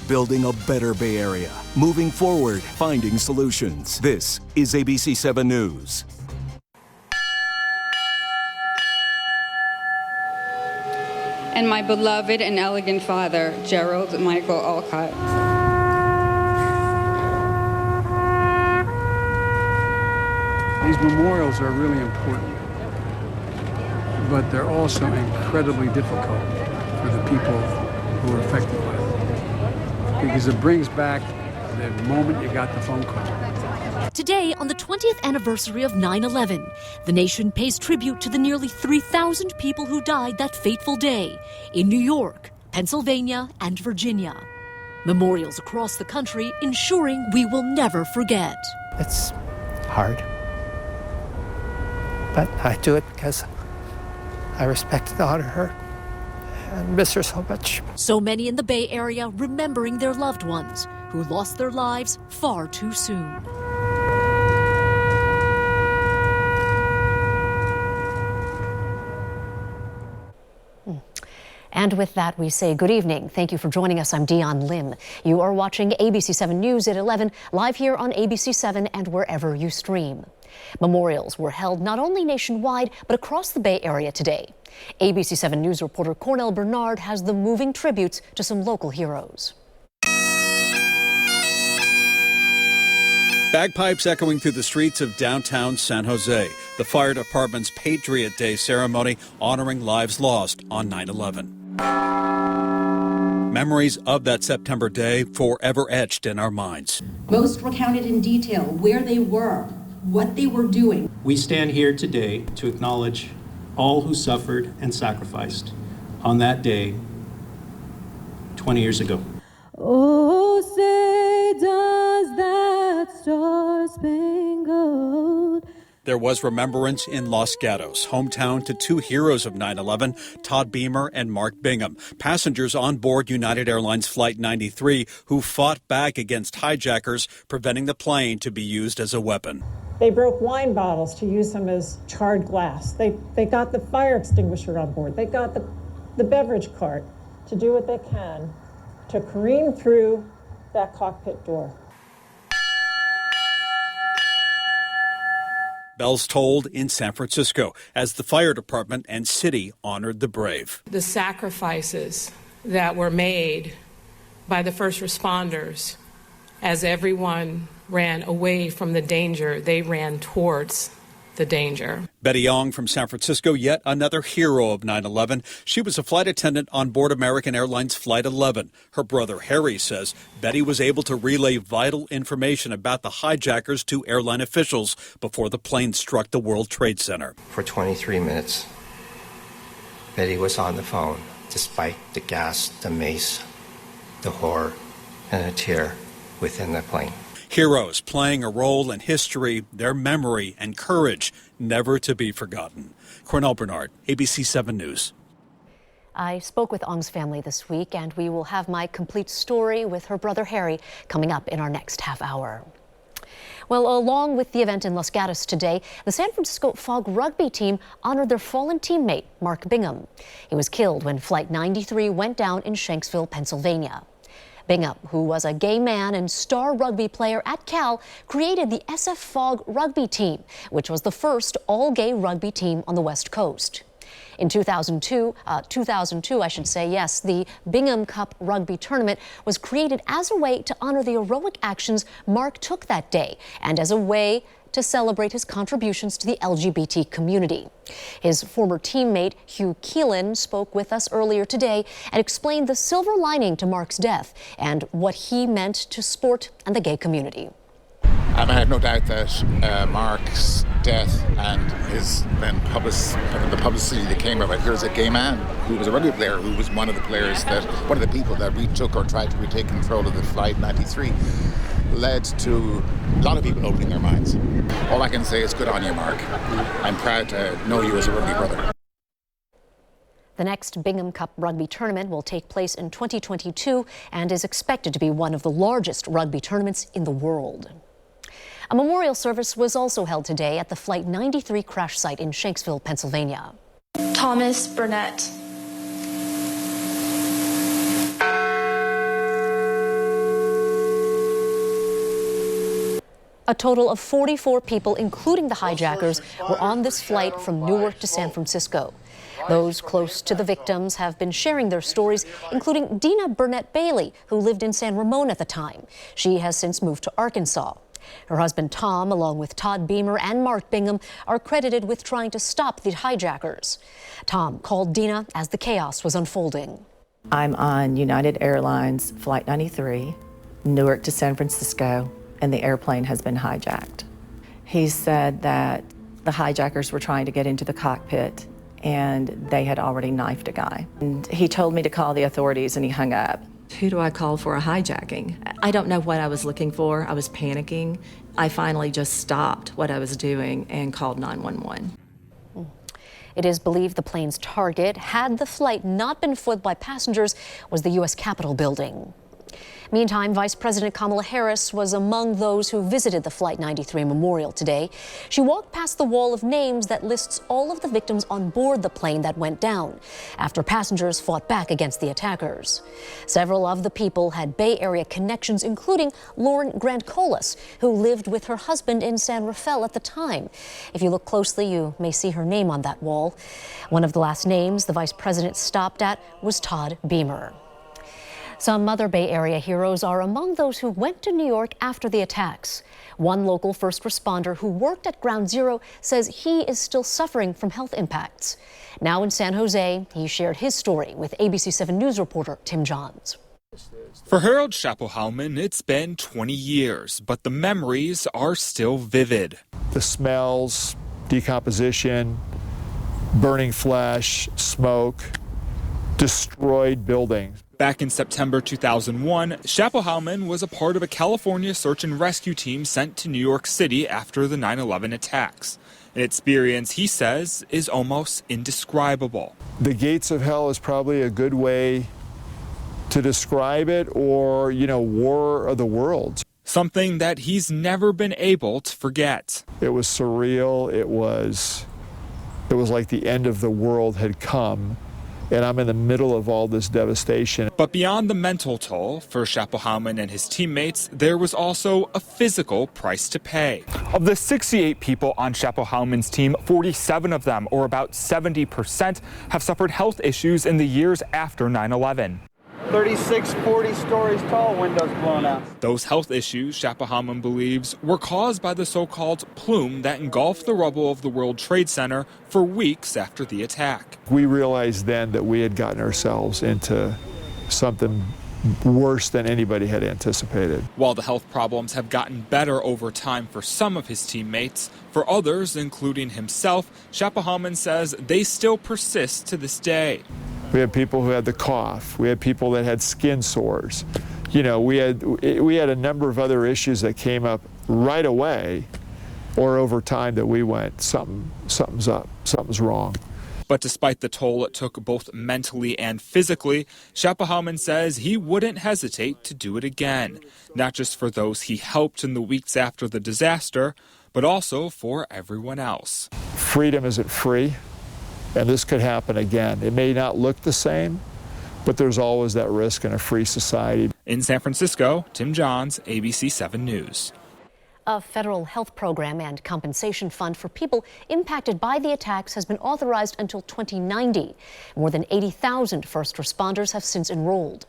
building a better Bay Area, moving forward, finding solutions. This is ABC 7 News. And my beloved and elegant father, Gerald Michael Alcott. These memorials are really important, but they're also incredibly difficult for the people who are affected by them, because it brings back the moment you got the phone call. Today, on the 20th anniversary of 9/11, the nation pays tribute to the nearly 3,000 people who died that fateful day in New York, Pennsylvania, and Virginia. Memorials across the country ensuring we will never forget. It's hard, but I do it because I respect and honor her and miss her so much. So many in the Bay Area remembering their loved ones who lost their lives far too soon. And with that, we say good evening. Thank you for joining us. I'm Dion Lim. You are watching ABC 7 News at 11, live here on ABC 7 and wherever you stream. Memorials were held not only nationwide, but across the Bay Area today. ABC 7 News reporter Cornell Bernard has the moving tributes to some local heroes. Bagpipes echoing through the streets of downtown San Jose. The fire department's Patriot Day ceremony honoring lives lost on 9/11. Memories of that September day forever etched in our minds. Most recounted in detail where they were, what they were doing. We stand here today to acknowledge all who suffered and sacrificed on that day 20 years ago. Oh, say does that star-spangled... There was remembrance in Los Gatos, hometown to two heroes of 9/11, Todd Beamer and Mark Bingham, passengers on board United Airlines Flight 93 who fought back against hijackers, preventing the plane to be used as a weapon. They broke wine bottles to use them as charred glass. They got the fire extinguisher on board. They got the beverage cart to do what they can to careen through that cockpit door. Bells tolled in San Francisco as the fire department and city honored the brave. The sacrifices that were made by the first responders as everyone ran away from the danger, they ran towards the danger. Betty Young from San Francisco, yet another hero of 9/11. She was a flight attendant on board American Airlines Flight 11. Her brother Harry says Betty was able to relay vital information about the hijackers to airline officials before the plane struck the World Trade Center. For 23 minutes, Betty was on the phone, despite the gas, the mace, the horror, and a tear within the plane. Heroes playing a role in history, their memory and courage never to be forgotten. Cornell Bernard, ABC 7 News. I spoke with Ong's family this week, and we will have my complete story with her brother Harry coming up in our next half hour. Well, along with the event in Los Gatos today, the San Francisco Fog rugby team honored their fallen teammate, Mark Bingham. He was killed when Flight 93 went down in Shanksville, Pennsylvania. Bingham, who was a gay man and star rugby player at Cal, created the SF Fog rugby team, which was the first all-gay rugby team on the West Coast. In 2002, the Bingham Cup rugby tournament was created as a way to honor the heroic actions Mark took that day and as a way to celebrate his contributions to the LGBT community. His former teammate, Hugh spoke with us earlier today and explained the silver lining to Mark's death and what he meant to sport and the gay community. And I have no doubt that Mark's death and the publicity that came about, here's a gay man who was a rugby player, who was one of the people that retook or tried to retake control of the Flight 93, led to a lot of people opening their minds. All I can say is good on you, Mark. I'm proud to know you as a rugby brother. The next Bingham Cup rugby tournament will take place in 2022 and is expected to be one of the largest rugby tournaments in the world. A memorial service was also held today at the Flight 93 crash site in Shanksville, Pennsylvania. Thomas Burnett. A total of 44 people, including the hijackers, were on this flight from Newark to San Francisco. Those close to the victims have been sharing their stories, including Dina Burnett Bailey, who lived in San Ramon at the time. She has since moved to Arkansas. Her husband Tom, along with Todd Beamer and Mark Bingham, are credited with trying to stop the hijackers. Tom called Dina as the chaos was unfolding. I'm on United Airlines Flight 93, Newark to San Francisco, and the airplane has been hijacked. He said that the hijackers were trying to get into the cockpit and they had already knifed a guy. And he told me to call the authorities and he hung up. Who do I call for a hijacking? I don't know what I was looking for. I was panicking. I finally just stopped what I was doing and called 911. It is believed the plane's target, had the flight not been foiled by passengers, was the U.S. Capitol building. Meantime, Vice President Kamala Harris was among those who visited the Flight 93 memorial today. She walked past the wall of names that lists all of the victims on board the plane that went down after passengers fought back against the attackers. Several of the people had Bay Area connections, including Lauren Grant-Colas, who lived with her husband in San Rafael at the time. If you look closely, you may see her name on that wall. One of the last names the vice president stopped at was Todd Beamer. Some other Bay Area heroes are among those who went to New York after the attacks. One local first responder who worked at Ground Zero says he is still suffering from health impacts. Now in San Jose, he shared his story with ABC 7 News reporter Tim Johns. For Harold Schapelhauman, it's been 20 years, but the memories are still vivid. The smells, decomposition, burning flesh, smoke, destroyed buildings. Back in September 2001, Schapelhauman was a part of a California search and rescue team sent to New York City after the 9/11 attacks. An experience, he says, is almost indescribable. The gates of hell is probably a good way to describe it, or, War of the Worlds. Something that he's never been able to forget. It was surreal. It was like the end of the world had come. And I'm in the middle of all this devastation. But beyond the mental toll for Schapelhauman and his teammates, there was also a physical price to pay. Of the 68 people on Schapelhauman's team, 47 of them, or about 70%, have suffered health issues in the years after 9/11. 36, 40 stories tall, windows blown out. Those health issues, Schapelhauman believes, were caused by the so-called plume that engulfed the rubble of the World Trade Center for weeks after the attack. We realized then that we had gotten ourselves into something worse than anybody had anticipated. While the health problems have gotten better over time for some of his teammates, for others, including himself, Schapelhauman says they still persist to this day. We had people who had the cough. We had people that had skin sores. We had a number of other issues that came up right away or over time that we went, something's up, something's wrong. But despite the toll it took both mentally and physically, Schapelhauman says he wouldn't hesitate to do it again, not just for those he helped in the weeks after the disaster, but also for everyone else. Freedom isn't free. And this could happen again. It may not look the same, but there's always that risk in a free society. In San Francisco, Tim Johns, ABC 7 News. A federal health program and compensation fund for people impacted by the attacks has been authorized until 2090. More than 80,000 first responders have since enrolled.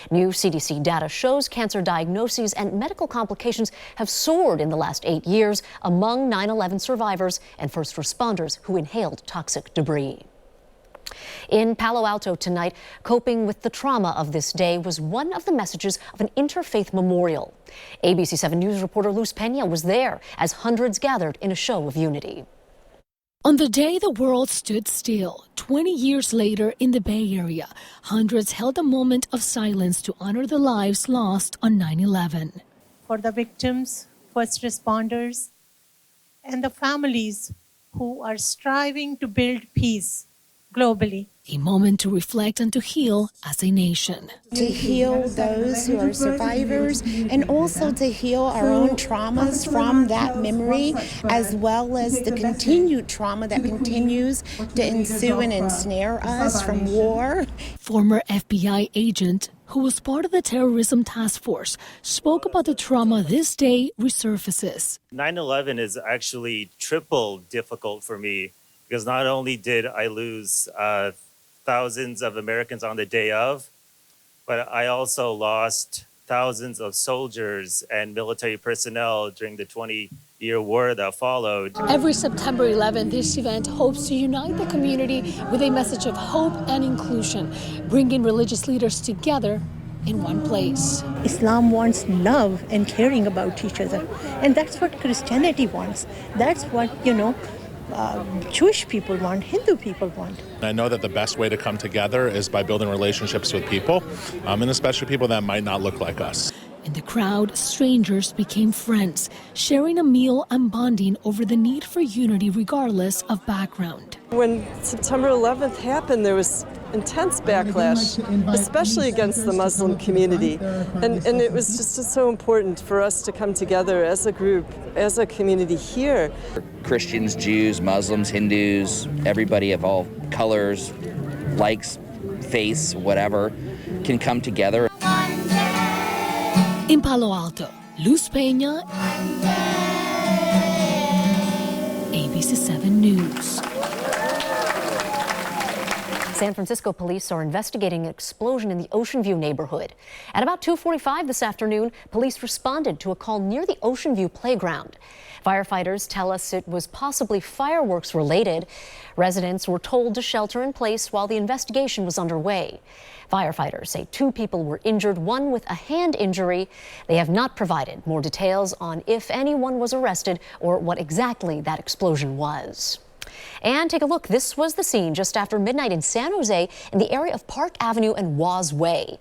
New CDC data shows cancer diagnoses and medical complications have soared in the last 8 years among 9/11 survivors and first responders who inhaled toxic debris. In Palo Alto tonight, coping with the trauma of this day was one of the messages of an interfaith memorial. ABC 7 News reporter Luz Pena was there as hundreds gathered in a show of unity. On the day the world stood still, 20 years later in the Bay Area, hundreds held a moment of silence to honor the lives lost on 9/11. For the victims, first responders, and the families who are striving to build peace globally. A moment to reflect and to heal as a nation. To heal those who are survivors and also to heal our own traumas from that memory, as well as the continued trauma that continues to ensue and ensnare us from war. Former FBI agent who was part of the terrorism task force, spoke about the trauma this day resurfaces. 9/11 is actually triple difficult for me because not only did I lose thousands of Americans on the day of, but I also lost thousands of soldiers and military personnel during the 20-year war that followed. Every September 11th, this event hopes to unite the community with a message of hope and inclusion, bringing religious leaders together in one place. Islam wants love and caring about each other, and that's what Christianity wants. That's what, Jewish people want, Hindu people want. I know that the best way to come together is by building relationships with people, and especially people that might not look like us. In the crowd, strangers became friends, sharing a meal and bonding over the need for unity regardless of background. When September 11th happened, there was intense backlash, especially against the Muslim community. And it was just so important for us to come together as a group, as a community here. Christians, Jews, Muslims, Hindus, everybody of all colors, likes, faiths, whatever, can come together. In Palo Alto, Luz Peña, ABC 7 News. San Francisco police are investigating an explosion in the Ocean View neighborhood. At about 2:45 this afternoon, police responded to a call near the Ocean View playground. Firefighters tell us it was possibly fireworks related. Residents were told to shelter in place while the investigation was underway. Firefighters say 2 people were injured, one with a hand injury. They have not provided more details on if anyone was arrested or what exactly that explosion was. And take a look. This was the scene just after midnight in San Jose in the area of Park Avenue and Waz Way,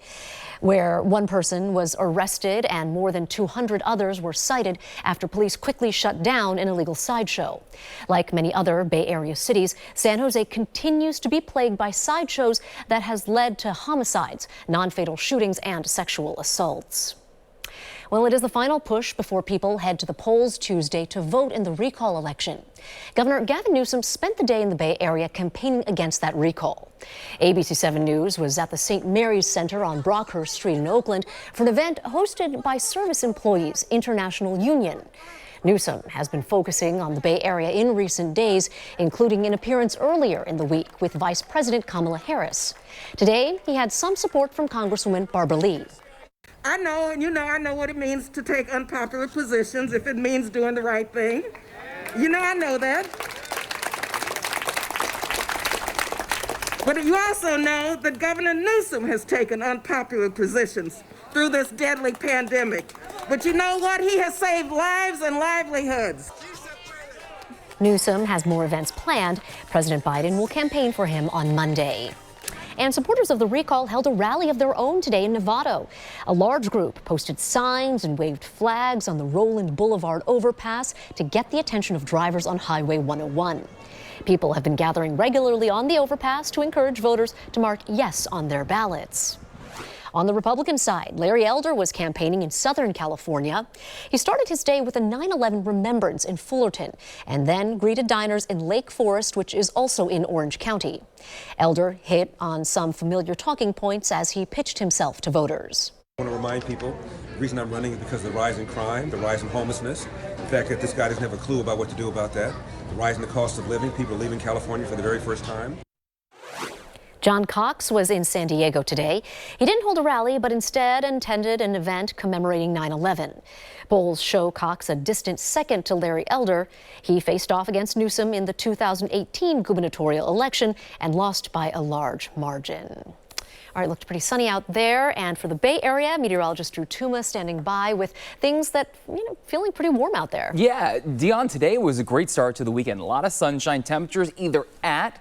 where one person was arrested and more than 200 others were cited after police quickly shut down an illegal sideshow. Like many other Bay Area cities, San Jose continues to be plagued by sideshows that has led to homicides, non-fatal shootings, and sexual assaults. Well, it is the final push before people head to the polls Tuesday to vote in the recall election. Governor Gavin Newsom spent the day in the Bay Area campaigning against that recall. ABC 7 News was at the St. Mary's Center on Brockhurst Street in Oakland for an event hosted by Service Employees International Union. Newsom has been focusing on the Bay Area in recent days, including an appearance earlier in the week with Vice President Kamala Harris. Today, he had some support from Congresswoman Barbara Lee. I know, and I know what it means to take unpopular positions if it means doing the right thing. I know that. But you also know that Governor Newsom has taken unpopular positions through this deadly pandemic. But you know what? He has saved lives and livelihoods. Newsom has more events planned. President Biden will campaign for him on Monday. And supporters of the recall held a rally of their own today in Novato. A large group posted signs and waved flags on the Roland Boulevard overpass to get the attention of drivers on Highway 101. People have been gathering regularly on the overpass to encourage voters to mark yes on their ballots. On the Republican side, Larry Elder was campaigning in Southern California. He started his day with a 9/11 remembrance in Fullerton and then greeted diners in Lake Forest, which is also in Orange County. Elder hit on some familiar talking points as he pitched himself to voters. I want to remind people the reason I'm running is because of the rise in crime, the rise in homelessness, the fact that this guy doesn't have a clue about what to do about that, the rise in the cost of living, people leaving California for the very first time. John Cox was in San Diego today. He didn't hold a rally, but instead attended an event commemorating 9/11. Polls show Cox a distant second to Larry Elder. He faced off against Newsom in the 2018 gubernatorial election and lost by a large margin. All right, looked pretty sunny out there. And for the Bay Area, meteorologist Drew Tuma standing by with things that, feeling pretty warm out there. Yeah, Dion, today was a great start to the weekend. A lot of sunshine, temperatures either at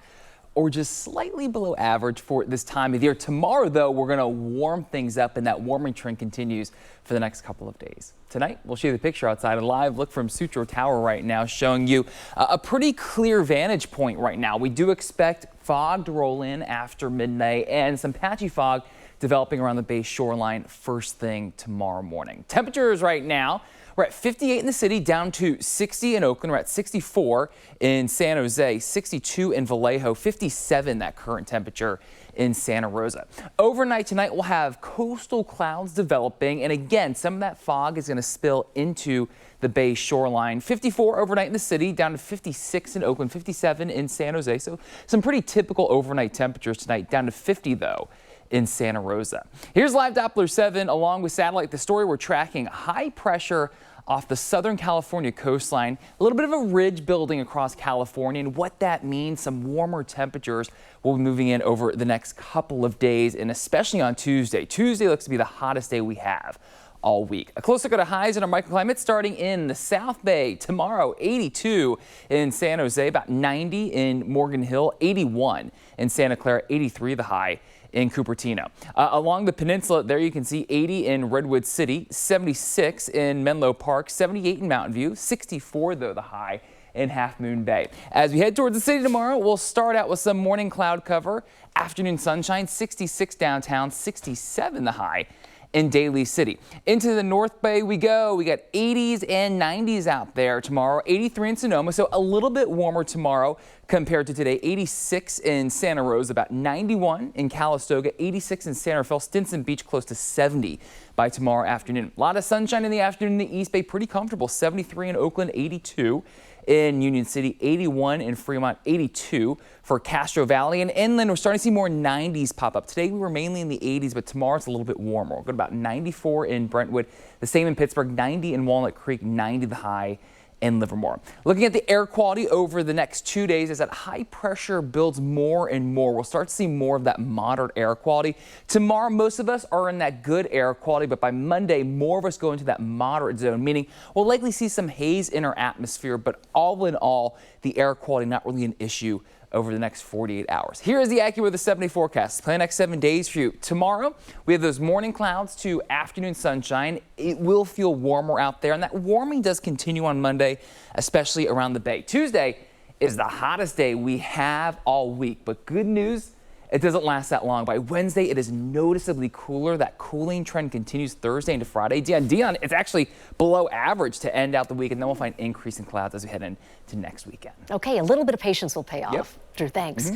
or just slightly below average for this time of year. Tomorrow, though, we're going to warm things up, and that warming trend continues for the next couple of days. Tonight, we'll show you the picture outside. A live look from Sutro Tower right now showing you a pretty clear vantage point right now. We do expect fog to roll in after midnight and some patchy fog developing around the Bay shoreline first thing tomorrow morning. Temperatures right now, we're at 58 in the city, down to 60 in Oakland. We're at 64 in San Jose, 62 in Vallejo, 57 that current temperature in Santa Rosa. Overnight tonight, we'll have coastal clouds developing, and again, some of that fog is going to spill into the Bay shoreline. 54 overnight in the city, down to 56 in Oakland, 57 in San Jose. So some pretty typical overnight temperatures tonight, down to 50 though in Santa Rosa. Here's live Doppler 7 along with satellite. The story we're tracking: high pressure off the Southern California coastline, a little bit of a ridge building across California, and what that means, some warmer temperatures will be moving in over the next couple of days, and especially on Tuesday. Tuesday looks to be the hottest day we have all week. A close look at highs in our microclimate starting in the South Bay. Tomorrow, 82 in San Jose, about 90 in Morgan Hill, 81 in Santa Clara, 83 the high in Cupertino. Along the peninsula, there you can see 80 in Redwood City, 76 in Menlo Park, 78 in Mountain View, 64 though the high in Half Moon Bay. As we head towards the city tomorrow, we'll start out with some morning cloud cover, afternoon sunshine, 66 downtown, 67 the high in Daly City. Into the North Bay we go. We got 80s and 90s out there tomorrow. 83 in Sonoma, so a little bit warmer tomorrow compared to today. 86 in Santa Rosa, about 91 in Calistoga, 86 in San Rafael, Stinson Beach close to 70 by tomorrow afternoon. A lot of sunshine in the afternoon in the East Bay, pretty comfortable. 73 in Oakland, 82 in Union City, 81 in Fremont, 82 for Castro Valley. And inland, we're starting to see more 90s pop up. Today we were mainly in the 80s, but tomorrow it's a little bit warmer. We'll go to about 94 in Brentwood, the same in Pittsburgh, 90 in Walnut Creek, 90 the high in Livermore. Looking at the air quality over the next 2 days, as that high pressure builds more and more, we'll start to see more of that moderate air quality. Tomorrow, most of us are in that good air quality, but by Monday, more of us go into that moderate zone, meaning we'll likely see some haze in our atmosphere, but all in all, the air quality not really an issue over the next 48 hours. Here is the AccuWeather 7-day forecast. Plan next 7 days for you. Tomorrow, we have those morning clouds to afternoon sunshine. It will feel warmer out there, and that warming does continue on Monday, especially around the Bay. Tuesday is the hottest day we have all week, but good news, it doesn't last that long. By Wednesday, it is noticeably cooler. That cooling trend continues Thursday into Friday. Dion, it's actually below average to end out the week, and then we'll find increasing clouds as we head into next weekend. Okay, a little bit of patience will pay off. Yep. Drew, thanks.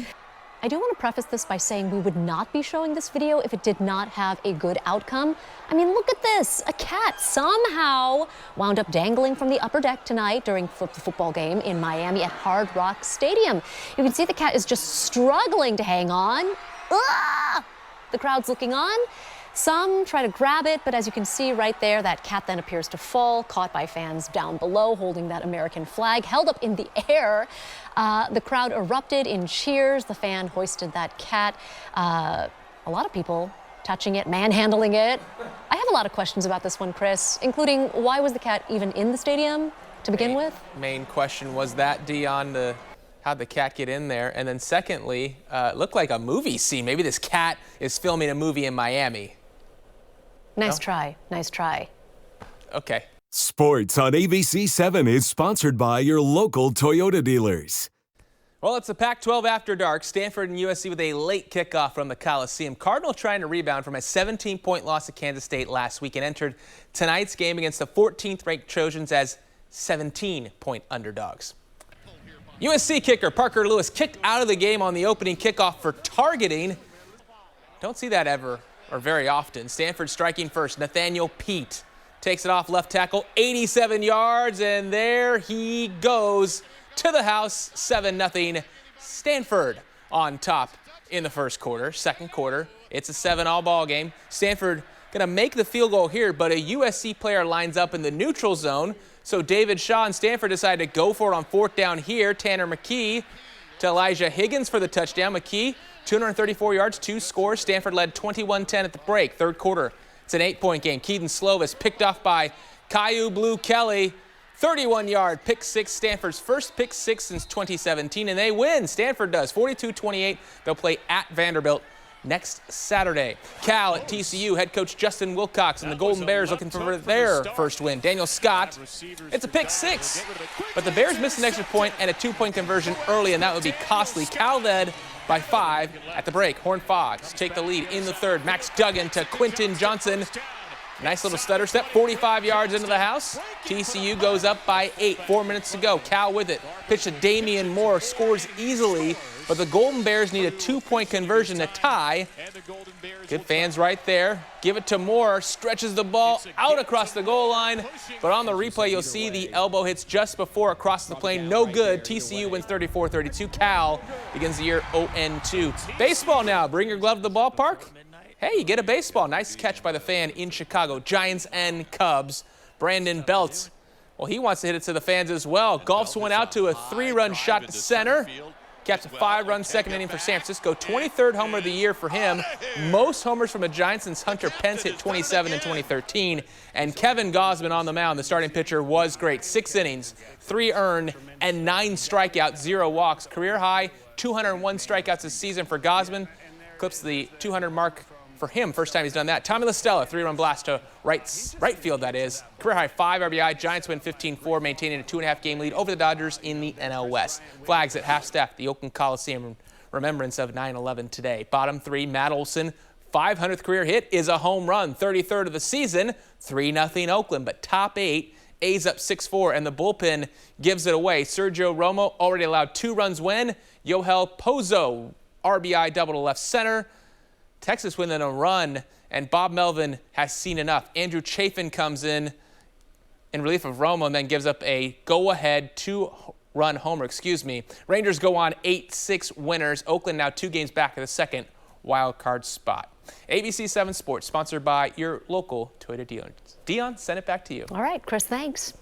I do want to preface this by saying we would not be showing this video if it did not have a good outcome. I mean, look at this. A cat somehow wound up dangling from the upper deck tonight during the football game in Miami at Hard Rock Stadium. You can see the cat is just struggling to hang on. Ah! The crowd's looking on. Some try to grab it, but as you can see right there, that cat then appears to fall, caught by fans down below holding that American flag held up in the air. The crowd erupted in cheers. The fan hoisted that cat. A lot of people touching it, manhandling it. I have a lot of questions about this one, Chris, including why was the cat even in the stadium to begin with? Main question was that, Dion, how'd the cat get in there? And then secondly, it looked like a movie scene. Maybe this cat is filming a movie in Miami. Nice try. Nice try. Okay. Sports on ABC 7 is sponsored by your local Toyota dealers. Well, it's a Pac-12 after dark. Stanford and USC with a late kickoff from the Coliseum. Cardinals trying to rebound from a 17-point loss to Kansas State last week and entered tonight's game against the 14th-ranked Trojans as 17-point underdogs. USC kicker Parker Lewis kicked out of the game on the opening kickoff for targeting. Don't see that ever or very often. Stanford striking first. Nathaniel Pete takes it off left tackle, 87 yards, and there he goes to the house. 7-0 Stanford on top in the first quarter. Second quarter, it's a 7-all ball game. Stanford gonna make the field goal here, but a USC player lines up in the neutral zone. So David Shaw and Stanford decide to go for it on fourth down here. Tanner McKee to Elijah Higgins for the touchdown. McKee, 234 yards, 2 scores. Stanford led 21-10 at the break. Third quarter, it's an 8-point game. Keaton Slovis picked off by Caillou Blue Kelly. 31-yard pick six, Stanford's first pick six since 2017, and they win. Stanford does, 42-28. They'll play at Vanderbilt next Saturday. Cal at TCU, head coach Justin Wilcox and the Golden Bears looking for their first win. Daniel Scott, it's a pick 6, but the Bears missed an extra point and a 2-point conversion early, and that would be costly. Cal led by 5 at the break. Horned Frogs take the lead in the third. Max Duggan to Quentin Johnson. Nice little stutter step, 45 yards into the house. TCU goes up by 8, 4 minutes to go. Cal with it. Pitch to Damian Moore, scores easily, but the Golden Bears need a 2-point conversion to tie. Good fans right there. Give it to Moore, stretches the ball out across the goal line, but on the replay you'll see the elbow hits just before across the plane. No good. TCU wins 34-32. Cal begins the year 0-2. Baseball now. Bring your glove to the ballpark. Hey, you get a baseball. Nice catch by the fan in Chicago. Giants and Cubs. Brandon Belt, well, he wants to hit it to the fans as well. Golfs one out to a 3-run shot to center. Caps a 5-run second inning for San Francisco. 23rd homer of the year for him. Most homers from a Giant since Hunter Pence hit 27 in 2013. And Kevin Gausman on the mound, the starting pitcher, was great. 6 innings, 3 earned, and 9 strikeouts, 0 walks. Career high, 201 strikeouts this season for Gausman. Clips the 200 mark for him, first time he's done that. Tommy LaStella, 3-run blast to right field, that is. Career high 5 RBI. Giants win 15-4, maintaining a 2.5-game lead over the Dodgers in the NL West. Flags at half-staff, the Oakland Coliseum, remembrance of 9/11 today. Bottom 3, Matt Olson, 500th career hit is a home run. 33rd of the season, 3-0 Oakland. But top 8, A's up 6-4, and the bullpen gives it away. Sergio Romo already allowed 2 runs when. Yohel Pozo, RBI double to left center. Texas win in a run, and Bob Melvin has seen enough. Andrew Chafin comes in relief of Romo and then gives up a go-ahead 2-run homer. Rangers go on 8-6 winners. Oakland now 2 games back of the second wild card spot. ABC 7 Sports, sponsored by your local Toyota dealers. Dion, send it back to you. All right, Chris, thanks.